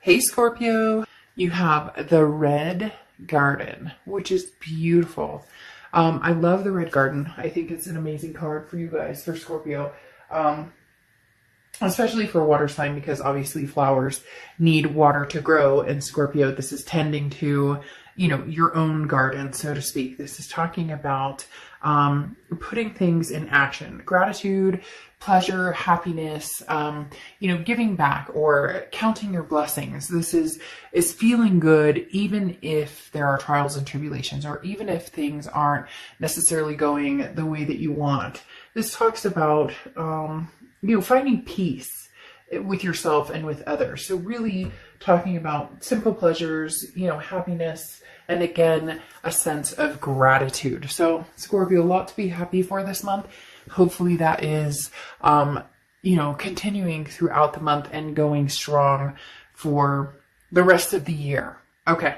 Hey Scorpio, you have the red garden, which is beautiful. I love the red garden. I think it's an amazing card for you guys, for Scorpio. Especially for water sign, because obviously flowers need water to grow. And Scorpio, this is tending to, your own garden, so to speak. This is talking about putting things in action, gratitude, pleasure, happiness, giving back or counting your blessings. This is feeling good, even if there are trials and tribulations, or even if things aren't necessarily going the way that you want. This talks about, finding peace with yourself and with others. So really talking about simple pleasures, happiness, and again, a sense of gratitude. So Scorpio, a lot to be happy for this month. Hopefully that is, continuing throughout the month and going strong for the rest of the year. Okay.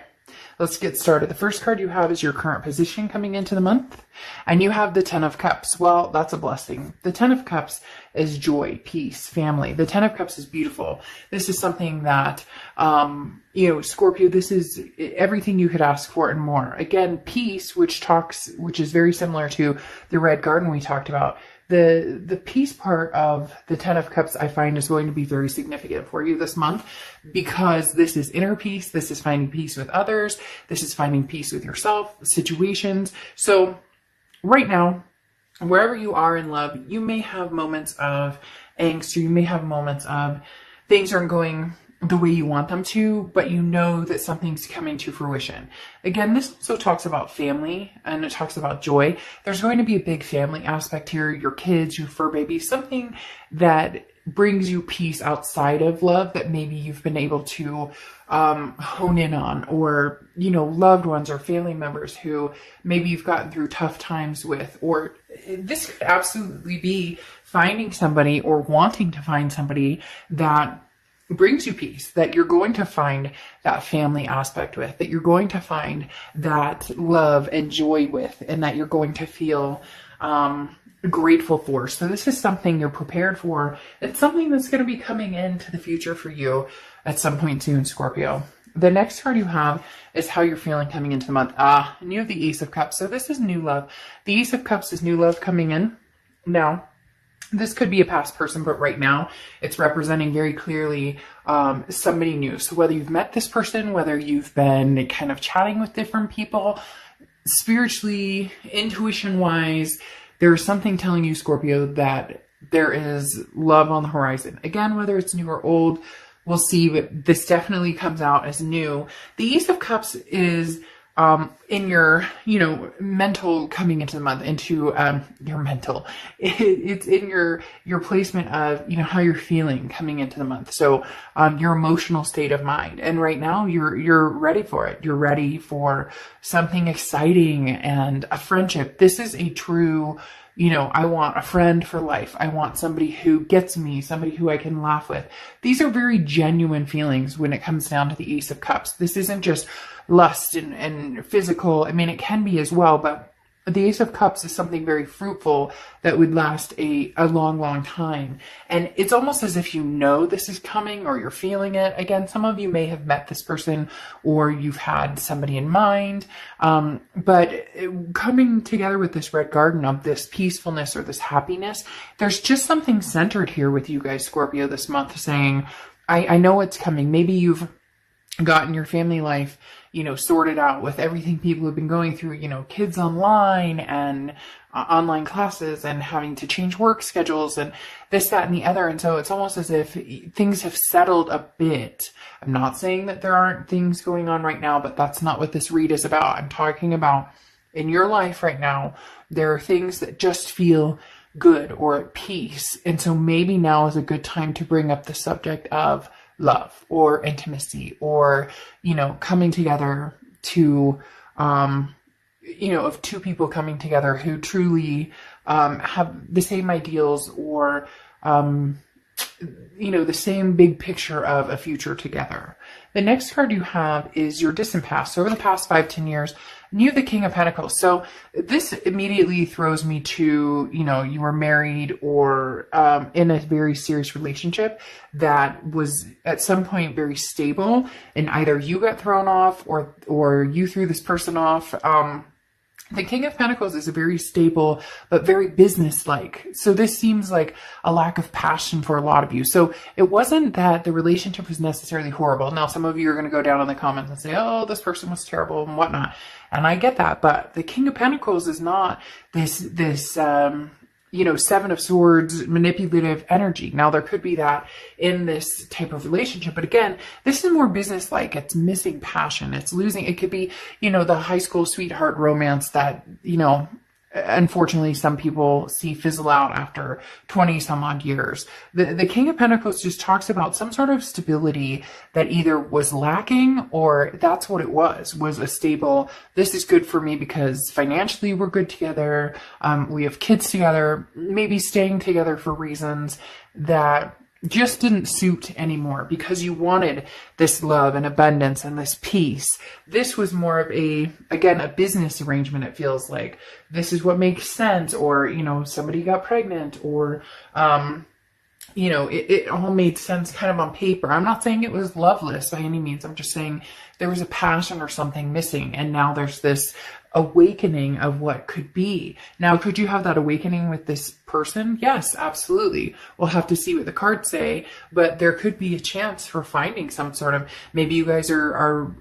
Let's get started. The first card you have is your current position coming into the month. And you have the 10 of Cups. Well, that's a blessing. The 10 of Cups is joy, peace, family. The 10 of Cups is beautiful. This is something that, Scorpio, this is everything you could ask for and more. Again, peace, which is very similar to the red garden we talked about. The peace part of the 10 of Cups, I find, is going to be very significant for you this month, because this is inner peace. This is finding peace with others. This is finding peace with yourself, situations. So right now, wherever you are in love, you may have moments of angst, or you may have moments of things aren't going the way you want them to, but you know that something's coming to fruition. Again, this also talks about family, and it talks about joy. There's going to be a big family aspect here, your kids, your fur baby, something that brings you peace outside of love that maybe you've been able to hone in on, or, loved ones or family members who maybe you've gotten through tough times with, or this could absolutely be finding somebody or wanting to find somebody that brings you peace, that you're going to find that family aspect with, that you're going to find that love and joy with, and that you're going to feel grateful for. So this is something you're prepared for. It's something that's going to be coming into the future for you at some point soon, Scorpio. The next card you have is how you're feeling coming into the month. And you have the Ace of Cups. So this is new love. The Ace of Cups is new love coming in. Now, this could be a past person, but right now it's representing very clearly somebody new. So whether you've met this person, whether you've been kind of chatting with different people, spiritually, intuition-wise, there's something telling you, Scorpio, that there is love on the horizon. Again, whether it's new or old, we'll see, but this definitely comes out as new. The Ace of Cups is in your, mental coming into the month, into your mental. It's in your placement of, how you're feeling coming into the month. So your emotional state of mind. And right now you're ready for it. You're ready for something exciting and a friendship. This is a true, I want a friend for life. I want somebody who gets me, somebody who I can laugh with. These are very genuine feelings when it comes down to the Ace of Cups. This isn't just lust and physical. I mean, it can be as well, but the Ace of Cups is something very fruitful that would last a long, long time. And it's almost as if this is coming, or you're feeling it. Again, some of you may have met this person, or you've had somebody in mind. But coming together with this red garden of this peacefulness or this happiness, there's just something centered here with you guys, Scorpio, this month, saying, I know it's coming. Maybe you've gotten your family life, sorted out with everything people have been going through, kids online and online classes, and having to change work schedules and this, that, and the other. And so it's almost as if things have settled a bit. I'm not saying that there aren't things going on right now, but that's not what this read is about. I'm talking about in your life right now, there are things that just feel good or at peace. And so maybe now is a good time to bring up the subject of love or intimacy, or, coming together to, of two people coming together who truly have the same ideals, or the same big picture of a future together. The next card you have is your distant past. So over the past 5-10 years, and you have the King of Pentacles. So this immediately throws me to, you were married or in a very serious relationship that was at some point very stable, and either you got thrown off or you threw this person off. The King of Pentacles is a very stable, but very business-like. So this seems like a lack of passion for a lot of you. So it wasn't that the relationship was necessarily horrible. Now, some of you are going to go down in the comments and say, oh, this person was terrible and whatnot. And I get that. But the King of Pentacles is not this Seven of Swords, manipulative energy. Now, there could be that in this type of relationship. But again, this is more business-like. It's missing passion. It's losing. It could be, the high school sweetheart romance that, unfortunately, some people see fizzle out after 20 some odd years. The King of Pentacles just talks about some sort of stability that either was lacking or that's what it was a stable, this is good for me because financially we're good together. We have kids together, maybe staying together for reasons that just didn't suit anymore because you wanted this love and abundance and this peace. This was more of a business arrangement. It feels like this is what makes sense, or, somebody got pregnant, or, it all made sense kind of on paper. I'm not saying it was loveless by any means. I'm just saying there was a passion or something missing. And now there's this awakening of what could be. Now, could you have that awakening with this person? Yes, absolutely. We'll have to see what the cards say, but there could be a chance for finding some sort of, maybe you guys are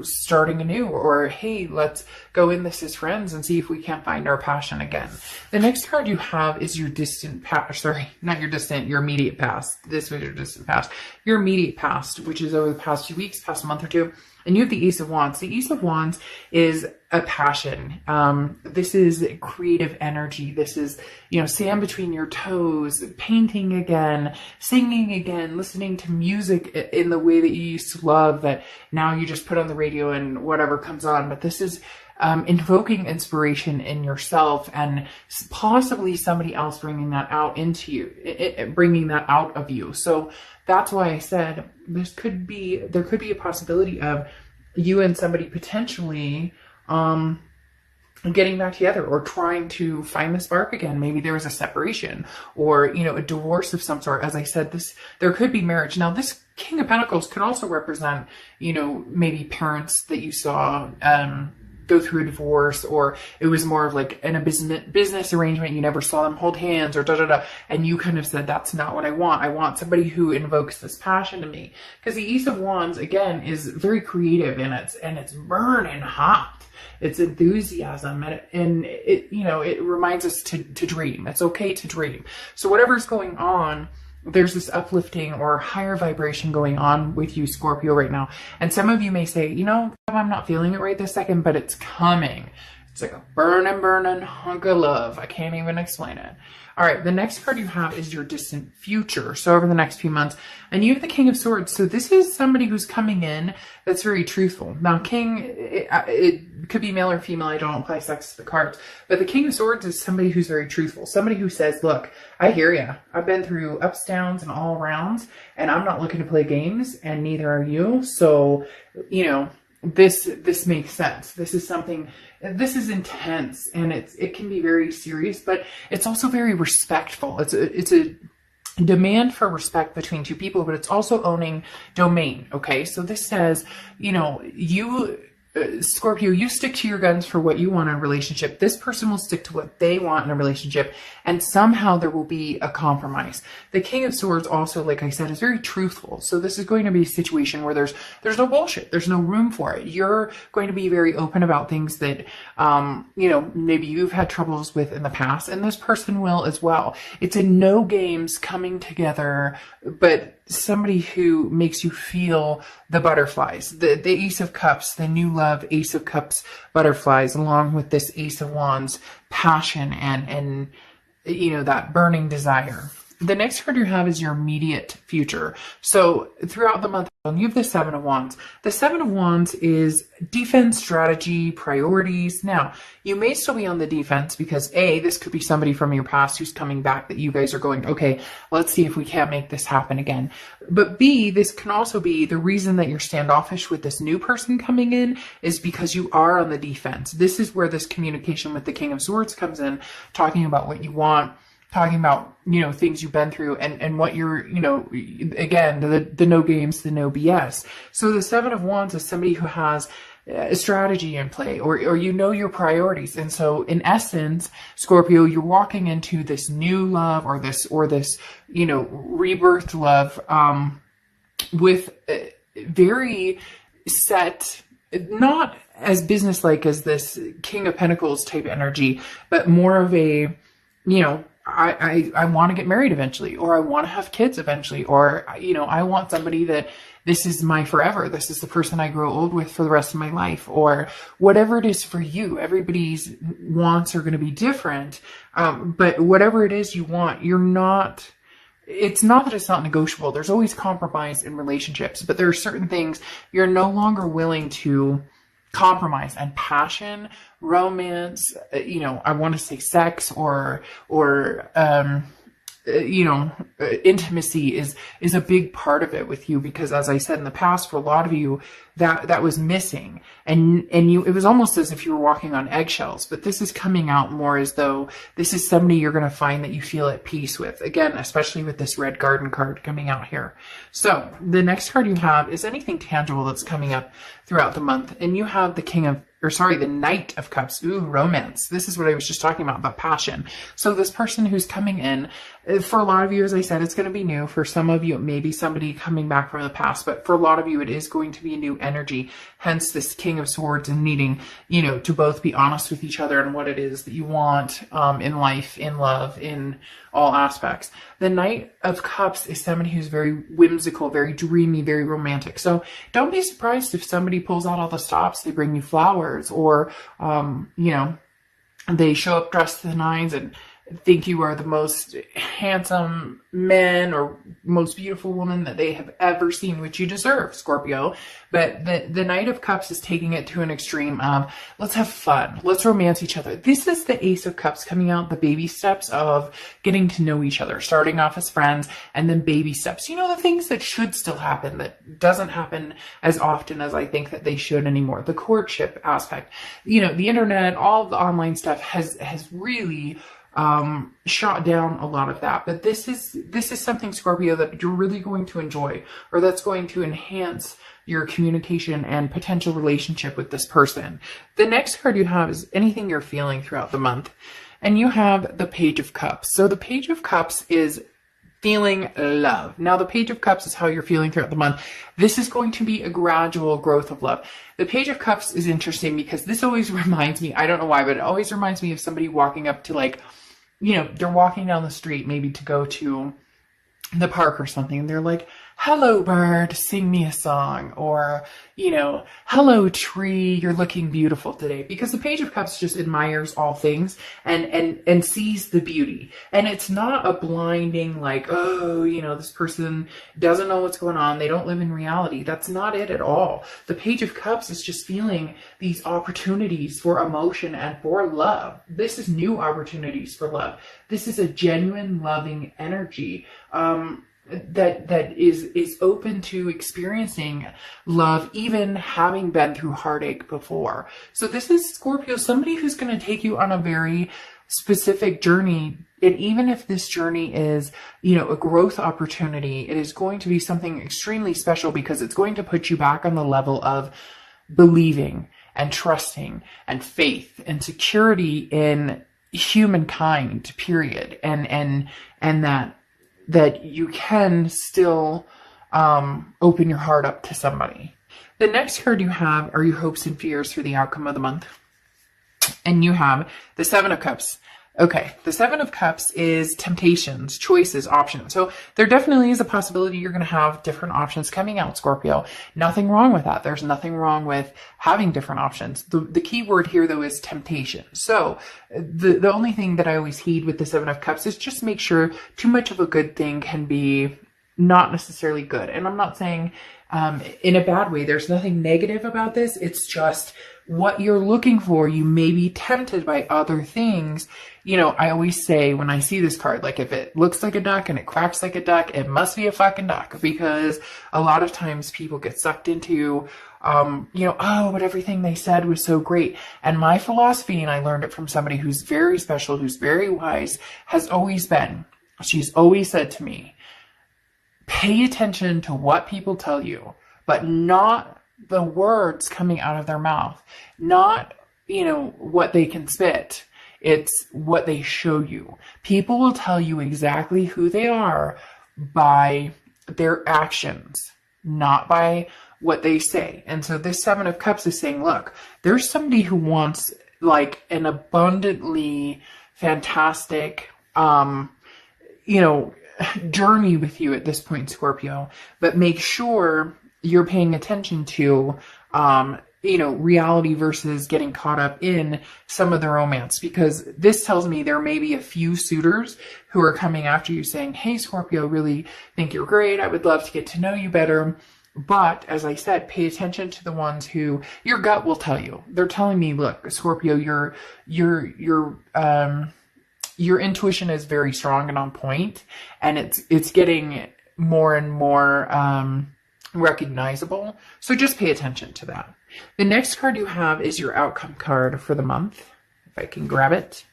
starting anew, or hey, let's go in this as friends and see if we can't find our passion again. The next card you have is your distant past. Sorry, not your distant, your immediate past. This was your distant past. Your immediate past, which is over the past 2 weeks, past month or two. And you have the Ace of Wands. The Ace of Wands is a passion. This is creative energy. This is, sand between your toes, painting again, singing again, listening to music in the way that you used to love that now you just put on the radio and whatever comes on. But this is invoking inspiration in yourself and possibly somebody else bringing that out into you, bringing that out of you. So that's why I said there could be a possibility of you and somebody potentially getting back together or trying to find the spark again. Maybe there was a separation or, a divorce of some sort. As I said, there could be marriage. Now, this King of Pentacles could also represent, maybe parents that you saw go through a divorce, or it was more of like in a business arrangement. You never saw them hold hands or and you kind of said, that's not what I want. I want somebody who invokes this passion to me. Because the Ace of Wands, again, is very creative and it's burning hot. It's enthusiasm and it reminds us to dream. It's okay to dream. So whatever's going on, there's this uplifting or higher vibration going on with you, Scorpio, right now. And some of you may say, I'm not feeling it right this second, but it's coming. It's like a burning hunk of love. I can't even explain it. All right, the next card you have is your distant future. So over the next few months, and you have the King of Swords. So this is somebody who's coming in that's very truthful. Now, King, it could be male or female. I don't apply sex to the cards. But the King of Swords is somebody who's very truthful. Somebody who says, look, I hear you. I've been through ups, downs, and all arounds, and I'm not looking to play games, and neither are you. So, this makes sense. This is intense, and it can be very serious, but it's also very respectful. It's a demand for respect between two people, but it's also owning domain. Okay. So this says, Scorpio, you stick to your guns for what you want in a relationship. This person will stick to what they want in a relationship, and somehow there will be a compromise. The King of Swords also, like I said, is very truthful. So this is going to be a situation where there's no bullshit. There's no room for it. You're going to be very open about things that, maybe you've had troubles with in the past, and this person will as well. It's a no games coming together, but somebody who makes you feel the butterflies, the Ace of Cups, the new love, Ace of Cups, butterflies, along with this Ace of Wands, passion and that burning desire. The next card you have is your immediate future. So throughout the month, you have the Seven of Wands. The Seven of Wands is defense, strategy, priorities. Now, you may still be on the defense because A, this could be somebody from your past who's coming back that you guys are going, okay, let's see if we can't make this happen again. But B, this can also be the reason that you're standoffish with this new person coming in is because you are on the defense. This is where this communication with the King of Swords comes in, talking about what you want, talking about, things you've been through and what you're, again, the no games, the no BS. So the Seven of Wands is somebody who has a strategy in play or your priorities. And so in essence, Scorpio, you're walking into this new love or this, rebirth love, with very set, not as businesslike as this King of Pentacles type energy, but more of a, I want to get married eventually, or I want to have kids eventually, or, I want somebody that this is my forever. This is the person I grow old with for the rest of my life, or whatever it is for you. Everybody's wants are going to be different. But whatever it is you want, it's not that it's not negotiable. There's always compromise in relationships, but there are certain things you're no longer willing to compromise. And passion, romance, I want to say sex or intimacy is a big part of it with you, because as I said in the past, for a lot of you, that was missing, and it was almost as if you were walking on eggshells. But this is coming out more as though this is somebody you're going to find that you feel at peace with, again, especially with this red garden card coming out here. So the next card you have is anything tangible that's coming up throughout the month, and you have the Knight of Cups. Ooh, romance. This is what I was just talking about passion. So this person who's coming in, for a lot of you, as I said, it's going to be new. For some of you, it may be somebody coming back from the past, but for a lot of you, it is going to be a new energy. Hence this King of Swords and needing, to both be honest with each other and what it is that you want in life, in love, in all aspects. The Knight of Cups is somebody who's very whimsical, very dreamy, very romantic. So don't be surprised if somebody pulls out all the stops, they bring you flowers, or, they show up dressed to the nines and think you are the most handsome man or most beautiful woman that they have ever seen, which you deserve, Scorpio. But the Knight of Cups is taking it to an extreme of, let's have fun, let's romance each other. This is the Ace of Cups coming out, the baby steps of getting to know each other, starting off as friends, and then baby steps. The things that should still happen, that doesn't happen as often as I think that they should anymore. The courtship aspect, the internet, all of the online stuff has really shot down a lot of that. But this is something, Scorpio, that you're really going to enjoy, or that's going to enhance your communication and potential relationship with this person. The next card you have is anything you're feeling throughout the month, and you have the Page of Cups. So the Page of Cups is feeling love. Now, the Page of Cups is how you're feeling throughout the month. This is going to be a gradual growth of love. The Page of Cups is interesting because this always reminds me, I don't know why, but it always reminds me of somebody walking up to they're walking down the street, maybe to go to the park or something, and they're like, hello bird, sing me a song, or, hello tree, you're looking beautiful today. Because the Page of Cups just admires all things and sees the beauty. And it's not a blinding, this person doesn't know what's going on, they don't live in reality. That's not it at all. The Page of Cups is just feeling these opportunities for emotion and for love. This is new opportunities for love. This is a genuine loving energy. That is open to experiencing love, even having been through heartache before. So this is, Scorpio, somebody who's going to take you on a very specific journey. And even if this journey is, a growth opportunity, it is going to be something extremely special, because it's going to put you back on the level of believing and trusting and faith and security in humankind, period. And that you can still open your heart up to somebody. The next card you have are your hopes and fears for the outcome of the month. And you have the Seven of Cups. Okay, the Seven of Cups is temptations, choices, options. So there definitely is a possibility you're going to have different options coming out, Scorpio. Nothing wrong with that. There's nothing wrong with having different options. The key word here, though, is temptation. So the only thing that I always heed with the Seven of Cups is just make sure too much of a good thing can be not necessarily good. And I'm not saying in a bad way. There's nothing negative about this. It's just what you're looking for. You may be tempted by other things. You know, I always say when I see this card, like if it looks like a duck and it quacks like a duck, it must be a fucking duck, because a lot of times people get sucked into, you know, oh, but everything they said was so great. And my philosophy, and I learned it from somebody who's very special, who's very wise, has always been, she's always said to me, pay attention to what people tell you, but not the words coming out of their mouth, not, you know, what they can spit. It's what they show you. People will tell you exactly who they are by their actions, not by what they say. And so this Seven of Cups is saying, look, there's somebody who wants like an abundantly fantastic, you know, journey with you at this point, Scorpio, but make sure you're paying attention to, you know, reality versus getting caught up in some of the romance, because this tells me there may be a few suitors who are coming after you saying, hey, Scorpio, really think you're great. I would love to get to know you better. But as I said, pay attention to the ones who your gut will tell you. They're telling me, look, Scorpio, your intuition is very strong and on point, and it's getting more and more recognizable. So just pay attention to that. The next card you have is your outcome card for the month, if I can grab it.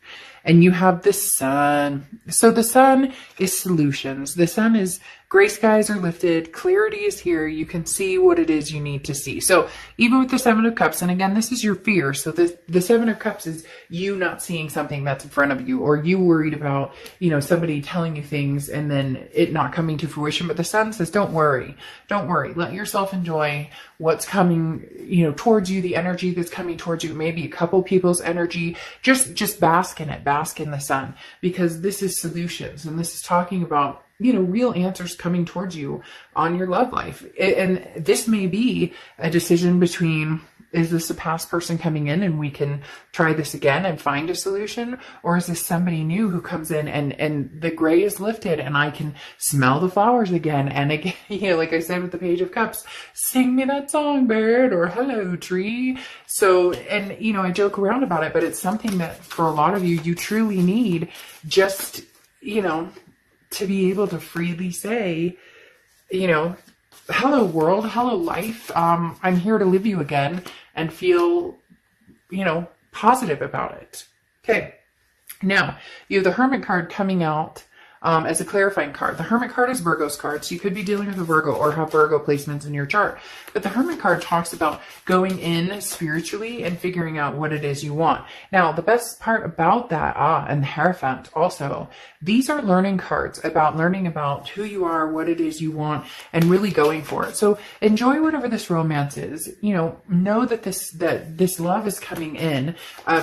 And you have the Sun. So the Sun is solutions. The Sun is gray skies are lifted. Clarity is here. You can see what it is you need to see. So even with the Seven of Cups, and again, this is your fear. So the Seven of Cups is you not seeing something that's in front of you, or you worried about, you know, somebody telling you things and then it not coming to fruition. But the Sun says, don't worry. Don't worry. Let yourself enjoy what's coming, you know, towards you, the energy that's coming towards you, maybe a couple people's energy. Just bask in it. Bask in the Sun, because this is solutions, and this is talking about, you know, real answers coming towards you on your love life. And this may be a decision between, is this a past person coming in and we can try this again and find a solution? Or is this somebody new who comes in and the gray is lifted and I can smell the flowers again? And again, you know, like I said with the Page of Cups, sing me that song, bird, or hello, tree. So, and, you know, I joke around about it, but it's something that for a lot of you, you truly need, just, you know, to be able to freely say, you know, hello world, hello life. I'm here to live you again and feel, you know, positive about it. Okay. Now you have the Hermit card coming out as a clarifying card. The Hermit card is Virgo's card, so you could be dealing with a Virgo or have Virgo placements in your chart. But the Hermit card talks about going in spiritually and figuring out what it is you want. Now, the best part about that, and the Hierophant also, these are learning cards about learning about who you are, what it is you want, and really going for it. So enjoy whatever this romance is. You know that this love is coming in.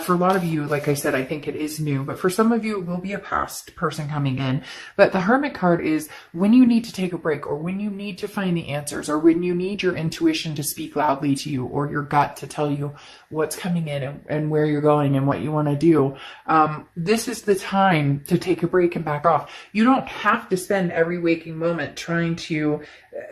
For a lot of you, like I said, I think it is new, but for some of you, it will be a past person coming in. But the Hermit card is when you need to take a break, or when you need to find the answers, or when you need your intuition to speak loudly to you, or your gut to tell you what's coming in and where you're going and what you want to do. This is the time to take a break and back off. You don't have to spend every waking moment trying to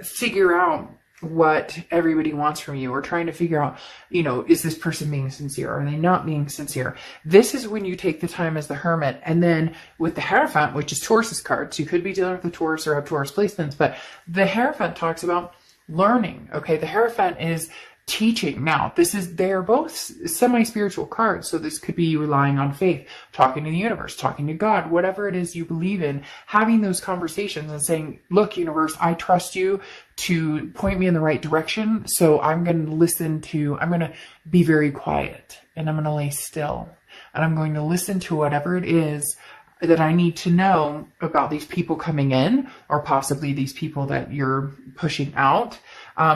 figure out what everybody wants from you, or trying to figure out, you know, is this person being sincere? Are they not being sincere? This is when you take the time as the Hermit. And then with the Hierophant, which is Taurus's cards, you could be dealing with the Taurus or have Taurus placements, but the Hierophant talks about learning. Okay. The Hierophant is teaching. Now, they're both semi-spiritual cards. So this could be relying on faith, talking to the universe, talking to God, whatever it is you believe in, having those conversations and saying, look, universe, I trust you to point me in the right direction. So I'm going to be very quiet, and I'm going to lay still, and I'm going to listen to whatever it is that I need to know about these people coming in, or possibly these people that you're pushing out.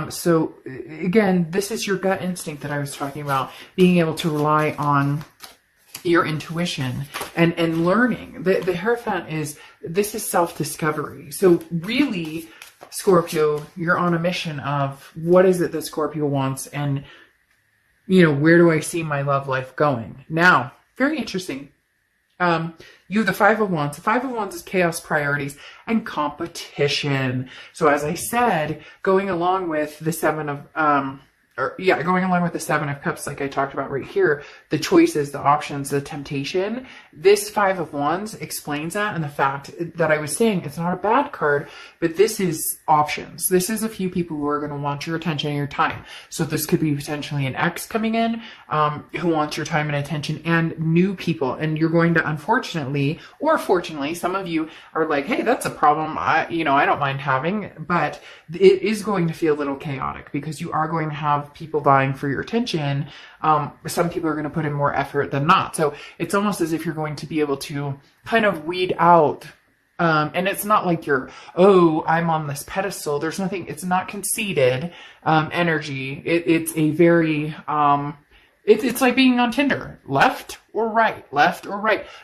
So again, this is your gut instinct that I was talking about, being able to rely on, your intuition and learning. The Hierophant this is self-discovery. So really, Scorpio, you're on a mission of what is it that Scorpio wants, and where do I see my love life going? Now, very interesting. You have the Five of Wands. The Five of Wands is chaos, priorities, and competition. So as I said, going along with the Seven of Cups, like I talked about right here, the choices, the options, the temptation, this Five of Wands explains that, and the fact that I was saying it's not a bad card, but this is options. This is a few people who are going to want your attention and your time. So this could be potentially an ex coming in, who wants your time and attention, and new people. And you're going to, unfortunately, or fortunately, some of you are like, hey, that's a problem I don't mind having, but it is going to feel a little chaotic because you are going to have people vying for your attention. Some people are going to put in more effort than not. So it's almost as if you're going to be able to kind of weed out. And it's not like I'm on this pedestal. There's nothing, it's not conceited, energy. It's a very, it's like being on Tinder, left or right.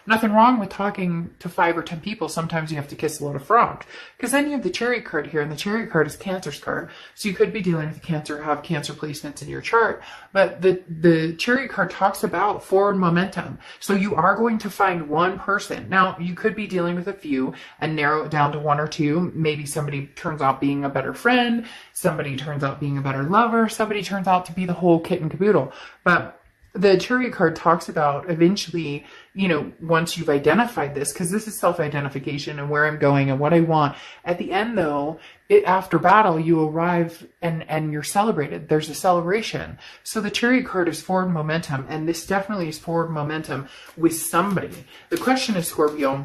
Nothing wrong with talking to 5 or 10 people. Sometimes you have to kiss a lot of frogs, because then you have the Chariot card here, and the Chariot card is Cancer's card. So you could be dealing with Cancer, have Cancer placements in your chart, but the Chariot card talks about forward momentum. So you are going to find one person. Now you could be dealing with a few and narrow it down to 1 or 2. Maybe somebody turns out being a better friend, somebody turns out being a better lover, somebody turns out to be the whole kit and caboodle. But the Chariot card talks about eventually, once you've identified this, because this is self-identification and where I'm going and what I want. At the end, though, after battle, you arrive and you're celebrated. There's a celebration. So the Chariot card is forward momentum, and this definitely is forward momentum with somebody. The question is, Scorpio,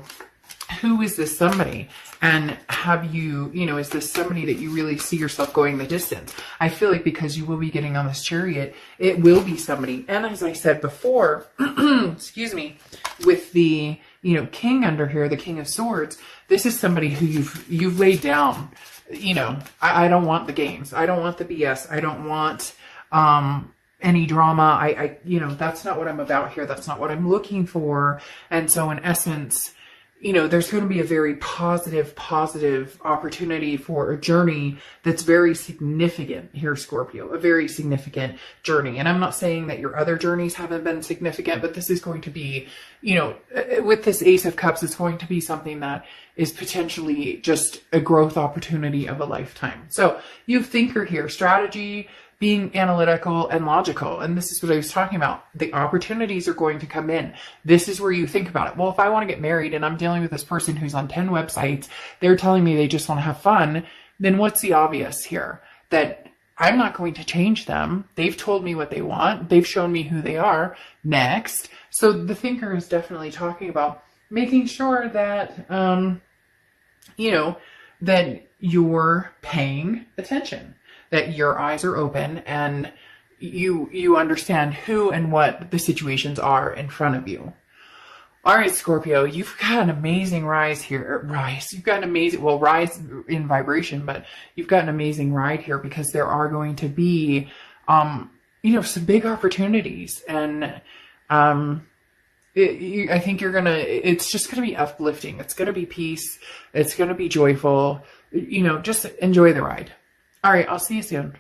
who is this somebody? And have you, is this somebody that you really see yourself going the distance? I feel like because you will be getting on this Chariot, it will be somebody. And as I said before, excuse me, with the, King under here, the King of Swords, this is somebody who you've laid down, I don't want the games. I don't want the BS. I don't want, any drama. That's not what I'm about here. That's not what I'm looking for. And so in essence, there's going to be a very positive opportunity for a journey that's very significant here, Scorpio, a very significant journey. And I'm not saying that your other journeys haven't been significant, but this is going to be, with this Ace of Cups, it's going to be something that is potentially just a growth opportunity of a lifetime. So you have thinker here, strategy, being analytical and logical. And this is what I was talking about. The opportunities are going to come in. This is where you think about it. Well, if I want to get married and I'm dealing with this person who's on 10 websites, they're telling me they just want to have fun, then what's the obvious here? That I'm not going to change them. They've told me what they want. They've shown me who they are. Next. So the thinker is definitely talking about making sure that, that you're paying attention, that your eyes are open and you understand who and what the situations are in front of you. All right, Scorpio, you've got an amazing rise here. You've got an amazing, rise in vibration, but you've got an amazing ride here because there are going to be, some big opportunities. And I think it's just going to be uplifting. It's going to be peace. It's going to be joyful. Just enjoy the ride. All right, I'll see you soon.